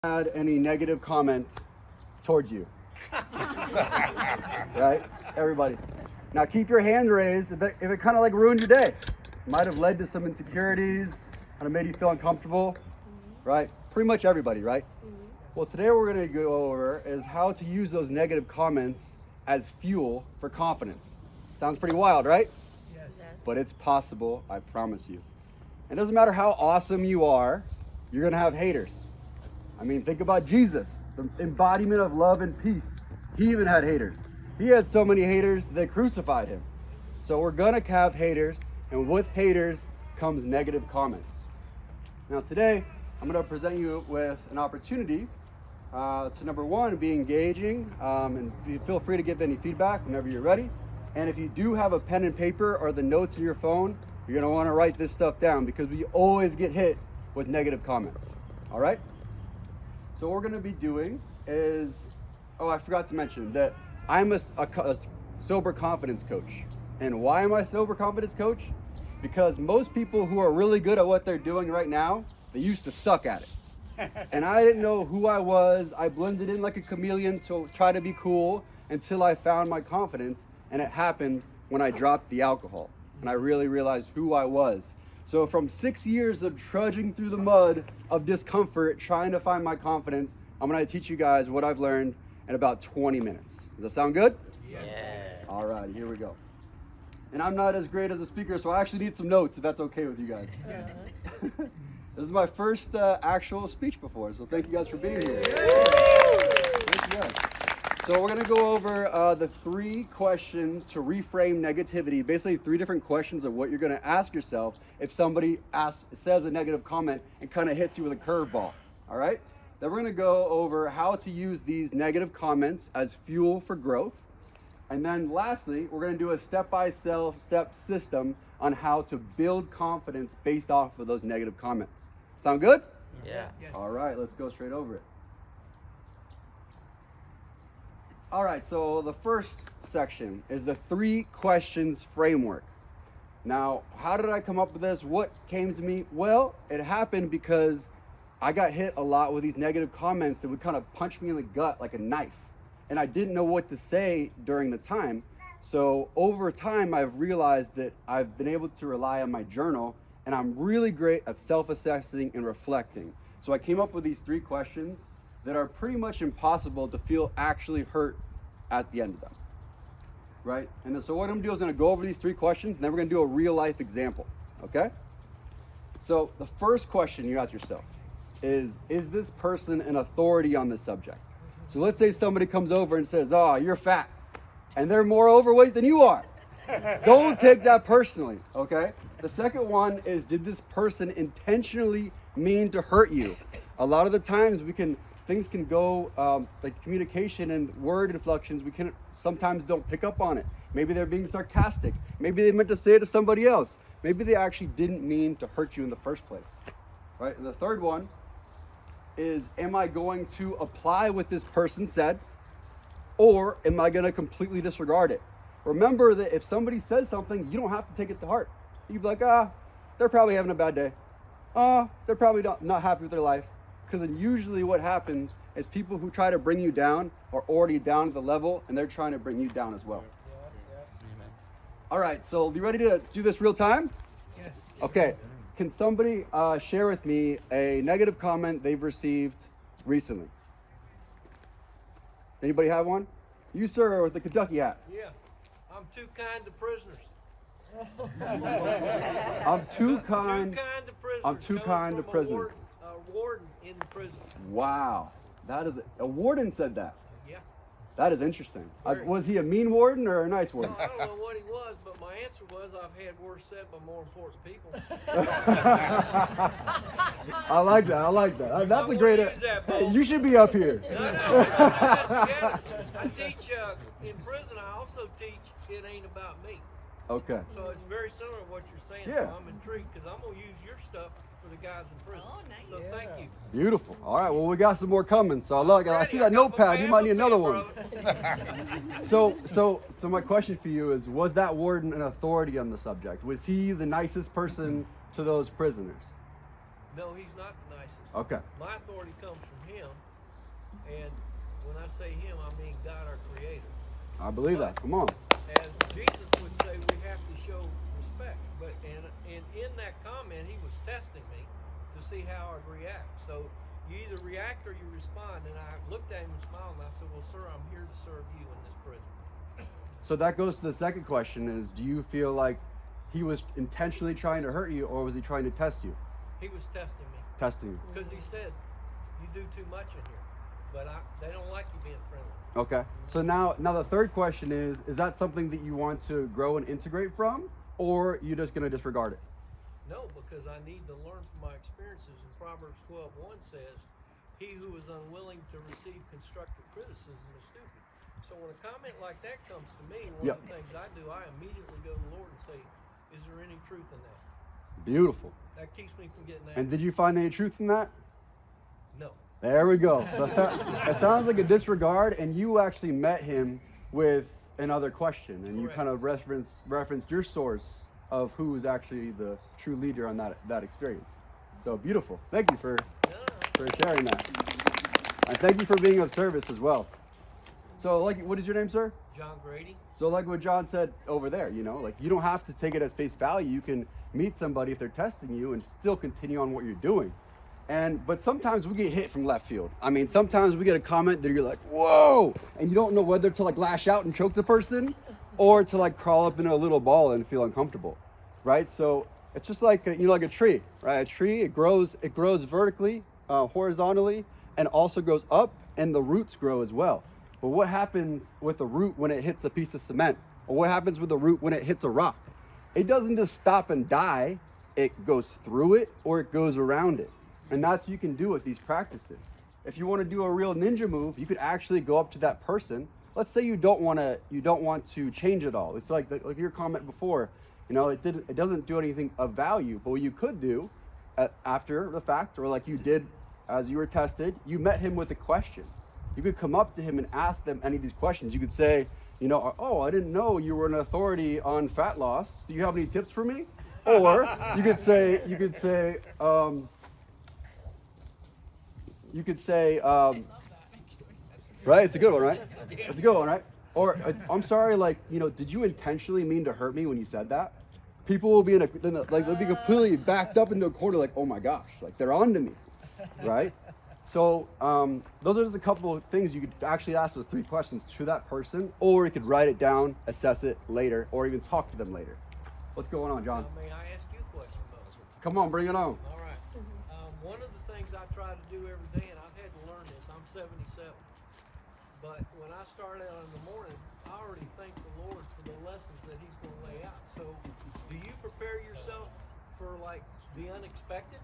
had any negative comment towards you? Right? Everybody. Now keep your hand raised if it kind of like ruined your day. Might have led to some insecurities, kind of made you feel uncomfortable, right? Pretty much everybody, right? Well, today we're going to go over is how to use those negative comments as fuel for confidence. Sounds pretty wild, right? Yes. But it's possible, I promise you. It doesn't matter how awesome you are, you're going to have haters. I mean, think about Jesus, the embodiment of love and peace. He even had haters. He had so many haters, they crucified him. So we're going to have haters, and with haters comes negative comments. Now today, I'm going to present you with an opportunity to, number one, be engaging, and feel free to give any feedback whenever you're ready. And if you do have a pen and paper or the notes in your phone, you're going to want to write this stuff down because we always get hit with negative comments. All right? So what we're going to be doing is, I forgot to mention that I'm a sober confidence coach. And why am I a sober confidence coach? Because most people who are really good at what they're doing right now, they used to suck at it. And I didn't know who I was. I blended in like a chameleon to try to be cool until I found my confidence. And it happened when I dropped the alcohol. And I really realized who I was. So from 6 years of trudging through the mud of discomfort, trying to find my confidence, I'm going to teach you guys what I've learned in about 20 minutes. Does that sound good? Yes. Yeah. All right, here we go. And I'm not as great as a speaker, so I actually need some notes if that's okay with you guys. Yes. This is my first actual speech before, so thank you guys for being here. Thank you guys. So we're going to go over the 3 questions to reframe negativity. Basically 3 different questions of what you're going to ask yourself if somebody says a negative comment and kind of hits you with a curveball. All right? Then we're going to go over how to use these negative comments as fuel for growth. And then lastly, we're going to do a step-by-step system on how to build confidence based off of those negative comments. Sound good? Yeah. Yes. All right, let's go straight over it. All right, so the first section is the 3 questions framework. Now, how did I come up with this? What came to me? Well, it happened because I got hit a lot with these negative comments that would kind of punch me in the gut like a knife. And I didn't know what to say during the time. So over time, I've realized that I've been able to rely on my journal, and I'm really great at self-assessing and reflecting. So I came up with these 3 questions that are pretty much impossible to feel actually hurt at the end of them, right? And then, so what I'm gonna do is I'm gonna go over these 3 questions, and then we're gonna do a real life example, okay? So the first question you ask yourself is this person an authority on this subject? So let's say somebody comes over and says, oh, you're fat, and they're more overweight than you are. Don't take that personally, okay? The second one is, did this person intentionally mean to hurt you? A lot of the times things can go, like communication and word inflections, we can sometimes don't pick up on it. Maybe they're being sarcastic. Maybe they meant to say it to somebody else. Maybe they actually didn't mean to hurt you in the first place, right? And the third one is, am I going to apply what this person said, or am I going to completely disregard it? Remember that if somebody says something, you don't have to take it to heart. You can be like, they're probably having a bad day. They're probably not happy with their life. Because then usually what happens is people who try to bring you down are already down at the level, and they're trying to bring you down as well. Amen. All right, so you ready to do this real time? Yes. Okay. Can somebody share with me a negative comment they've received recently? Anybody have one? You, sir, with the Kentucky hat. Yeah, I'm too kind to prisoners. I'm too kind. Too kind to prisoners. I'm too Coming kind to from prisoners. A warden in the prison. Wow. That is a warden said that. Yeah. That is interesting. Very. Was he a mean warden or a nice warden? Well, I don't know what he was, but my answer was, I've had worse said by more important people. I like that. I like that. That's a I'm great. gonna use that, Bo. Hey, you should be up here. No, I teach in prison. I also teach it ain't about me. Okay. So it's very similar to what you're saying. Yeah. So I'm intrigued because I'm gonna use your stuff for the guys in prison. Oh, nice. So thank you. Beautiful. All right. Well, we got some more coming. So look, I see that notepad. You might need another one. So my question for you is: was that warden an authority on the subject? Was he the nicest person to those prisoners? No, he's not the nicest. Okay. My authority comes from him, and when I say him, I mean God, our Creator. I believe that. Come on. As Jesus would say, we have to show respect. But and in that comment, he was testing me to see how I'd react. So you either react or you respond. And I looked at him and smiled, and I said, well, sir, I'm here to serve you in this prison. So that goes to the second question is, do you feel like he was intentionally trying to hurt you, or was he trying to test you? He was testing me. Testing you. Because he said, you do too much in here. But they don't like you being friendly. Okay. So now the third question is that something that you want to grow and integrate from, or you just going to disregard it? No, because I need to learn from my experiences. And Proverbs 12:1 says, he who is unwilling to receive constructive criticism is stupid. So when a comment like that comes to me, one of the things I do, I immediately go to the Lord and say, is there any truth in that? Beautiful. That keeps me from getting And angry. did you find any truth in that? No. There we go. So it sounds like a disregard, and you actually met him with another question, and you Correct. kind of referenced your source of who is actually the true leader on that experience. So beautiful. Thank you for sharing that. And thank you for being of service as well. So, like, what is your name, sir? John Grady. So like what John said over there, like you don't have to take it as face value. You can meet somebody if they're testing you and still continue on what you're doing. But sometimes we get hit from left field. I mean, sometimes we get a comment that you're like, whoa, and you don't know whether to like lash out and choke the person or to like crawl up in a little ball and feel uncomfortable, right? So it's just like, like a tree, right? A tree, it grows vertically, horizontally, and also grows up, and the roots grow as well. But what happens with a root when it hits a piece of cement? Or what happens with a root when it hits a rock? It doesn't just stop and die. It goes through it or it goes around it. And that's what you can do with these practices. If you want to do a real ninja move, you could actually go up to that person. Let's say you don't want to change it all. It's like your comment before, it doesn't do anything of value. But what you could do after the fact, or like you did as you were tested, you met him with a question. You could come up to him and ask them any of these questions. You could say, oh, I didn't know you were an authority on fat loss. Do you have any tips for me? Or you could say, right? It's a good one, right? It's a good one, right? Or I'm sorry, did you intentionally mean to hurt me when you said that? People will be they'll be completely backed up into a corner, like, oh my gosh, like they're onto me, right? So those are just a couple of things you could actually ask those 3 questions to that person, or you could write it down, assess it later, or even talk to them later. What's going on, John? May I ask you a question about it? Come on, bring it on. All right. One of the things I try to do every day, and I've had to learn this, I'm 77. But when I start out in the morning, I already thank the Lord for the lessons that he's going to lay out. So do you prepare yourself for like the unexpected?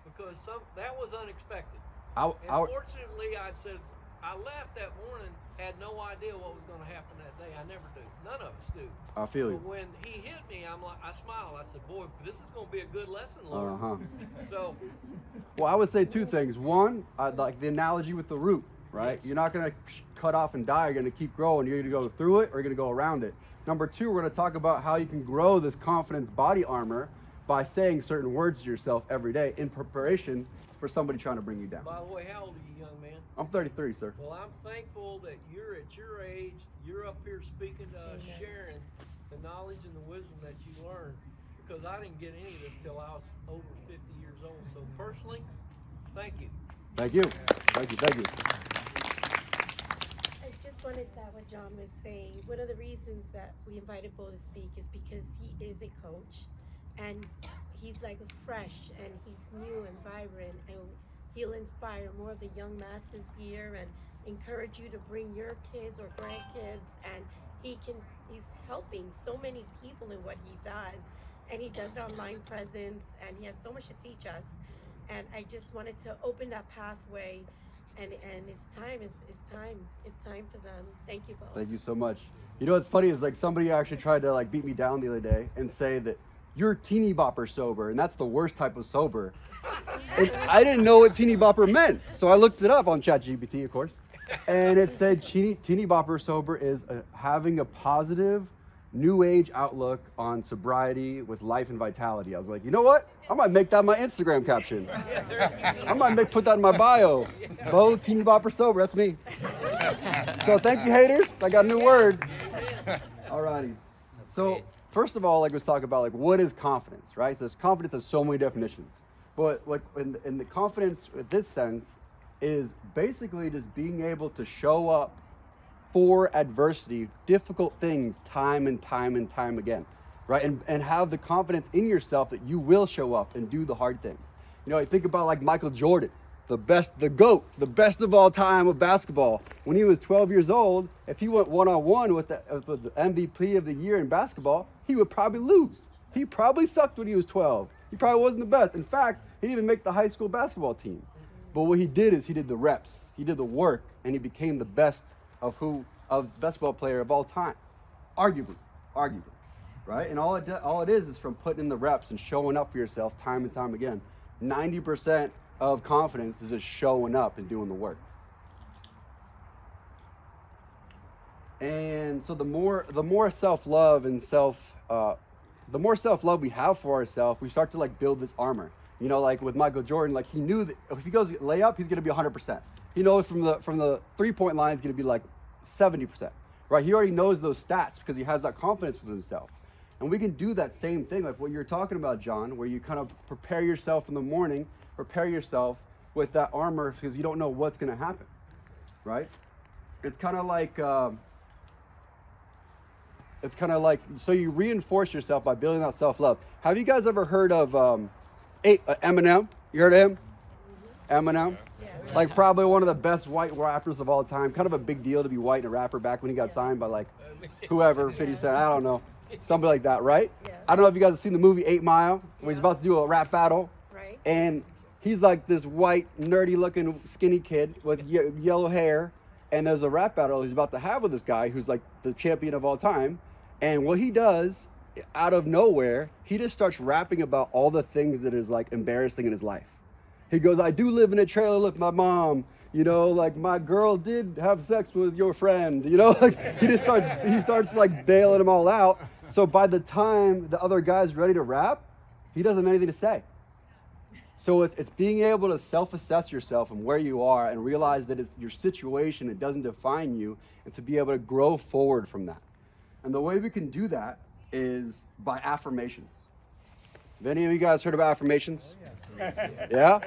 Because that was unexpected. Fortunately, I said, I left that morning, had no idea what was going to happen that day. I never do. None of us do. I feel you. But when he hit me, I smiled. I said, boy, this is going to be a good lesson, Lord. So, well, I would say 2 things. One, like the analogy with the root, right? You're not going to cut off and die. You're going to keep growing. You're going to go through it or you're going to go around it. Number 2, we're going to talk about how you can grow this confidence body armor by saying certain words to yourself every day in preparation for somebody trying to bring you down. By the way, how old are you, young man? I'm 33, sir. Well, I'm thankful that you're at your age, you're up here speaking to us, sharing the knowledge and the wisdom that you learned, because I didn't get any of this till I was over 50 years old. So personally, thank you. Thank you. Thank you. Thank you. I just wanted to add what John was saying. One of the reasons that we invited Bo to speak is because he is a coach, and he's like fresh, and he's new and vibrant, and he'll inspire more of the young masses here and encourage you to bring your kids or grandkids, and he's helping so many people in what he does, and he does an online presence, and he has so much to teach us. And I just wanted to open that pathway, and it's time for them. Thank you both. Thank you so much. You know what's funny is like somebody actually tried to like beat me down the other day and say that you're teeny bopper sober, and that's the worst type of sober. And I didn't know what teeny bopper meant, so I looked it up on ChatGPT, of course, and it said teeny bopper sober is having a positive new age outlook on sobriety with life and vitality. I was like, you know what? I might make that my Instagram caption. I might put that in my bio. Bo, teeny bopper sober, that's me. So thank you, haters. I got a new word. Alrighty. So first of all, like let's talk about like what is confidence, right? So confidence has so many definitions. But like in the confidence in this sense is basically just being able to show up for adversity, difficult things, time and time and time again, right? And have the confidence in yourself that you will show up and do the hard things. You know, I think about like Michael Jordan, the GOAT, the best of all time of basketball. When he was 12 years old, if he went one-on-one with the MVP of the year in basketball, he would probably lose. He probably sucked when he was 12. He probably wasn't the best. In fact, he didn't even make the high school basketball team. But what he did is he did the reps, he did the work, and he became the best of basketball player of all time, arguably, right? And all it is from putting in the reps and showing up for yourself time and time again. 90% of confidence is just showing up and doing the work. And so the more self-love and the more self-love we have for ourselves, we start to like build this armor. You know, like with Michael Jordan, like he knew that if he goes layup, he's gonna be 100%. He knows from the 3-point line, he's gonna be like 70%, right? He already knows those stats because he has that confidence with himself. And we can do that same thing, like what you're talking about, John, where you kind of prepare yourself in the morning, prepare yourself with that armor because you don't know what's gonna happen, right? It's kind of like, so you reinforce yourself by building that self-love. Have you guys ever heard of Eminem? You heard of him? Eminem? Yeah. Like probably one of the best white rappers of all time. Kind of a big deal to be white and a rapper back when he got signed by like whoever, 50 Cent, I don't know. Something like that, right? Yeah. I don't know if you guys have seen the movie 8 Mile, where he's about to do a rap battle. Right. And he's like this white, nerdy looking skinny kid with yellow hair. And there's a rap battle he's about to have with this guy who's like the champion of all time. And what he does, out of nowhere, he just starts rapping about all the things that is like embarrassing in his life. He goes, I do live in a trailer with my mom, you know, like my girl did have sex with your friend, you know, like he starts like bailing them all out. So by the time the other guy's ready to rap, he doesn't have anything to say. So it's being able to self-assess yourself and where you are and realize that it's your situation, it doesn't define you, and to be able to grow forward from that. And the way we can do that is by affirmations. Have any of you guys heard about affirmations? Oh, yeah?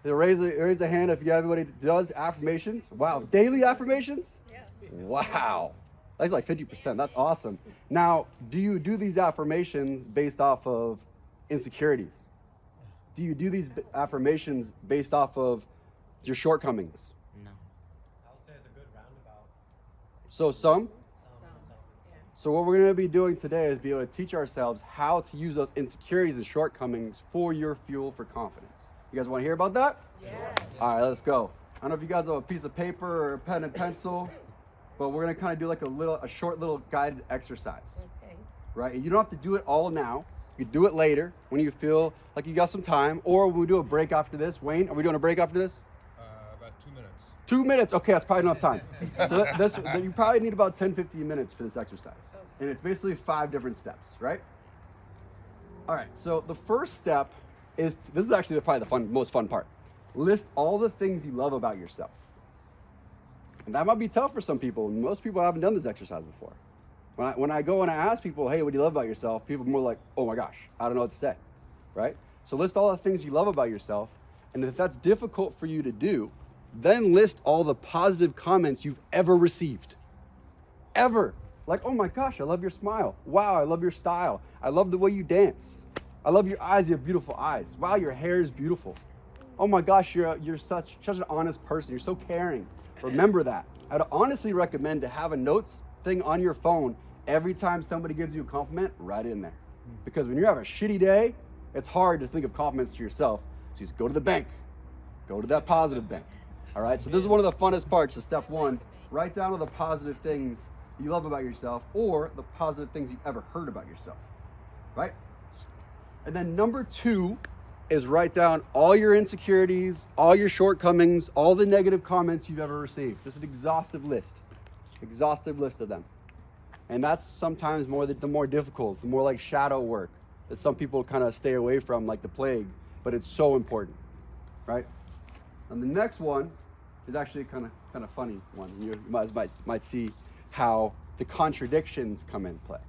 Raise a hand if you everybody does affirmations. Wow, daily affirmations? Yeah. Wow. That's like 50%. That's awesome. Now, do you do these affirmations based off of insecurities? Do you do these affirmations based off of your shortcomings? No. I would say it's a good roundabout. So some? Yeah. So what we're going to be doing today is be able to teach ourselves how to use those insecurities and shortcomings for your fuel for confidence. You guys want to hear about that? Yes. All right, let's go. I don't know if you guys have a piece of paper or a pen and pencil, but we're going to kind of do like a short little guided exercise. Okay. Right? And you don't have to do it all now. You can do it later when you feel like you got some time, or when we do a break after this. Wayne, are we doing a break after this? About 2 minutes. 2 minutes? Okay, that's probably enough time. So you probably need about 10, 15 minutes for this exercise. And it's basically 5 different steps, right? All right, so the first step is, this is actually probably the most fun part. List all the things you love about yourself. And that might be tough for some people. Most people haven't done this exercise before. When I go and I ask people, hey, what do you love about yourself? People are more like, oh my gosh, I don't know what to say, right? So list all the things you love about yourself. And if that's difficult for you to do, then list all the positive comments you've ever received. Ever. Like, oh my gosh, I love your smile. Wow, I love your style. I love the way you dance. I love your eyes, you have beautiful eyes. Wow, your hair is beautiful. Oh my gosh, you're such an honest person. You're so caring. Remember that. I'd honestly recommend to have a notes thing on your phone every time somebody gives you a compliment, right in there. Because when you have a shitty day, it's hard to think of compliments to yourself. So you just go to the bank. Go to that positive bank. All right, so this is one of the funnest parts of step 1. Write down all the positive things you love about yourself or the positive things you've ever heard about yourself, right? And then number 2 is write down all your insecurities, all your shortcomings, all the negative comments you've ever received. Just an exhaustive list of them. And that's sometimes the more difficult, the more like shadow work that some people kind of stay away from, like the plague, but it's so important, right? And the next one is actually a kind of funny one. You might see how the contradictions come in play,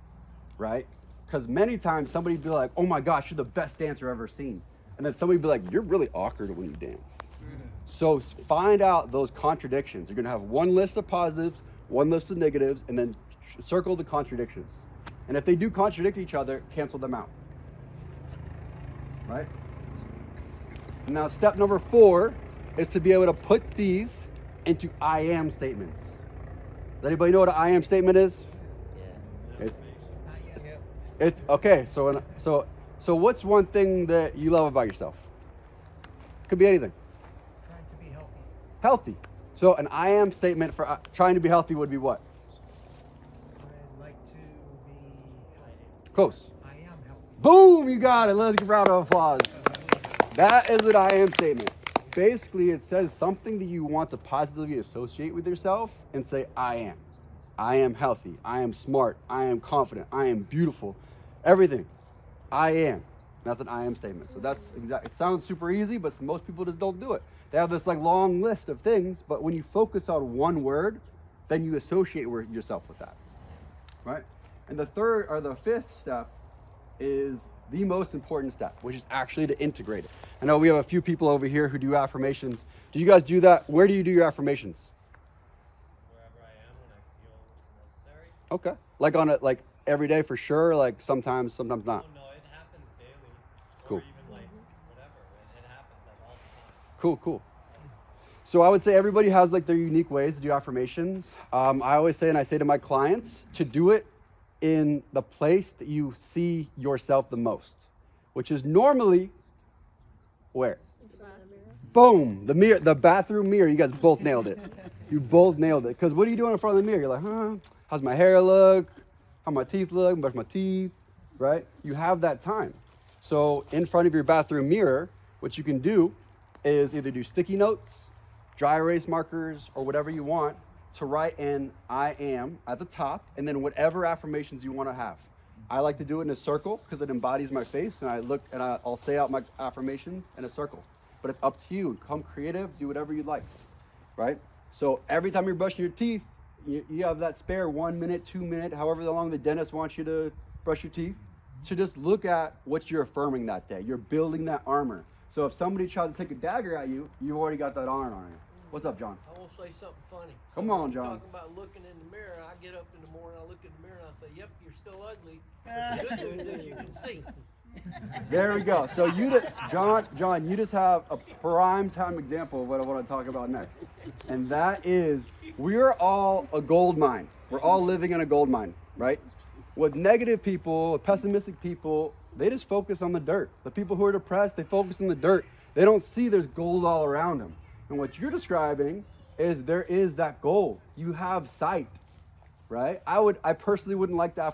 right? Because many times somebody be like, "Oh my gosh, you're the best dancer I've ever seen," and then somebody be like, "You're really awkward when you dance." So find out those contradictions. You're gonna have one list of positives, one list of negatives, and then circle the contradictions. And if they do contradict each other, cancel them out. Right? Now, step number 4 is to be able to put these into I am statements. Does anybody know what an I am statement is? Yeah. It's okay. So what's one thing that you love about yourself? Could be anything. Trying to be healthy. Healthy. So an I am statement for trying to be healthy would be what? I'd like to be Close. I am healthy. Boom, you got it. Let's give a round of applause. That is an I am statement. Basically, it says something that you want to positively associate with yourself and say, I am. I am healthy. I am smart. I am confident. I am beautiful. Everything. I am. That's an I am statement. So that's exactly, it sounds super easy, but most people just don't do it. They have this like long list of things, but when you focus on one word, then you associate yourself with that, right? And the third or the fifth step is the most important step, which is actually to integrate it. I know we have a few people over here who do affirmations. Do you guys do that? Where do you do your affirmations? Wherever I am when I feel it's necessary. Okay. Like on it, like every day for sure, like sometimes not. Oh, no, it happens daily. Cool. Or even like whatever. It happens like all the time. Cool. So I would say everybody has like their unique ways to do affirmations. I always say, and I say to my clients, to do it in the place that you see yourself the most, which is normally where? In front of the mirror. Boom, the mirror, the bathroom mirror. You guys both nailed it. You both nailed it. Because what are you doing in front of the mirror? You're like, how's my hair look? How my teeth look? Brush my teeth, right? You have that time. So in front of your bathroom mirror, what you can do is either do sticky notes, dry erase markers, or whatever you want to write in I am at the top, and then whatever affirmations you want to have. I like to do it in a circle because it embodies my face, and I look and I'll say out my affirmations in a circle. But it's up to you. Come creative, do whatever you like, right? So every time you're brushing your teeth, you have that spare 1 minute, 2 minutes, however long the dentist wants you to brush your teeth, to just look at what you're affirming that day. You're building that armor. So if somebody tries to take a dagger at you, you've already got that armor on you. What's up, John? I want to say something funny. Come So on, you're John. Talking about looking in the mirror, I get up in the morning, I look in the mirror, and I say, "Yep, you're still ugly." But the good news is you can see. There we go. So John, you just have a prime time example of what I want to talk about next. And that is, we're all a gold mine. We're all living in a gold mine, right? With negative people, with pessimistic people, they just focus on the dirt. The people who are depressed, they focus on the dirt. They don't see there's gold all around them. And what you're describing is there is that gold. You have sight, right? I personally wouldn't like to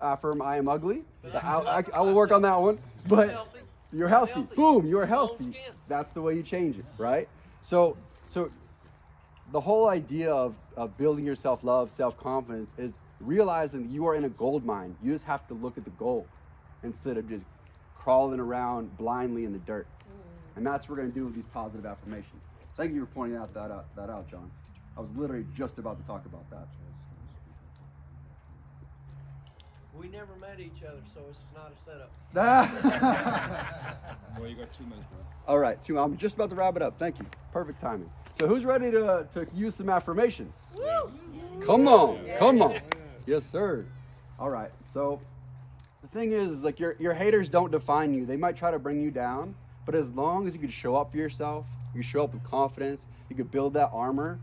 affirm I am ugly. I will work on that one. But you're healthy. Boom, you're healthy. That's the way you change it, right? So the whole idea of building your self-love, self-confidence is realizing that you are in a gold mine. You just have to look at the gold instead of just crawling around blindly in the dirt. And that's what we're going to do with these positive affirmations. Thank you for pointing that out, John. I was literally just about to talk about that. We never met each other, so it's not a setup. Well, you got 2 minutes, bro. All right, I'm just about to wrap it up. Thank you. Perfect timing. So who's ready to use some affirmations? Come on. Yes, sir. All right. So the thing is, like your haters don't define you. They might try to bring you down, but as long as you can show up for yourself, you show up with confidence, you can build that armor,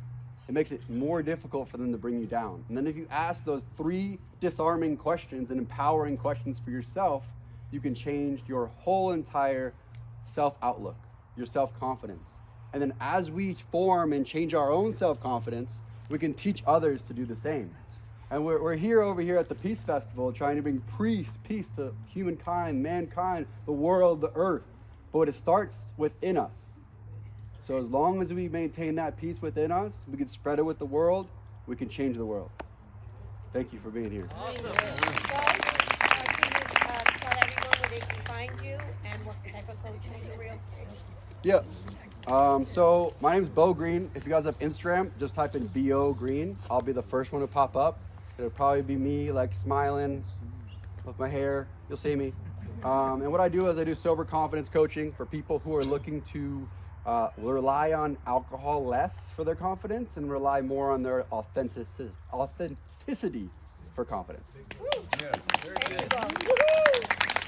it makes it more difficult for them to bring you down. And then if you ask those 3 disarming questions and empowering questions for yourself, you can change your whole entire self-outlook, your self-confidence. And then as we form and change our own self-confidence, we can teach others to do the same. And we're here over here at the Peace Festival trying to bring peace to humankind, mankind, the world, the earth. But it starts within us. So as long as we maintain that peace within us, we can spread it with the world, we can change the world. Thank you for being here. Awesome. So, can you tell everyone where they can find you and what type of coaching you're real? Yeah. So my name's Bo Green. If you guys have Instagram, just type in BO Green. I'll be the first one to pop up. It'll probably be me like smiling with my hair. You'll see me. And what I do is I do sober confidence coaching for people who are looking to rely on alcohol less for their confidence and rely more on their authenticity for confidence. There you go. Woohoo!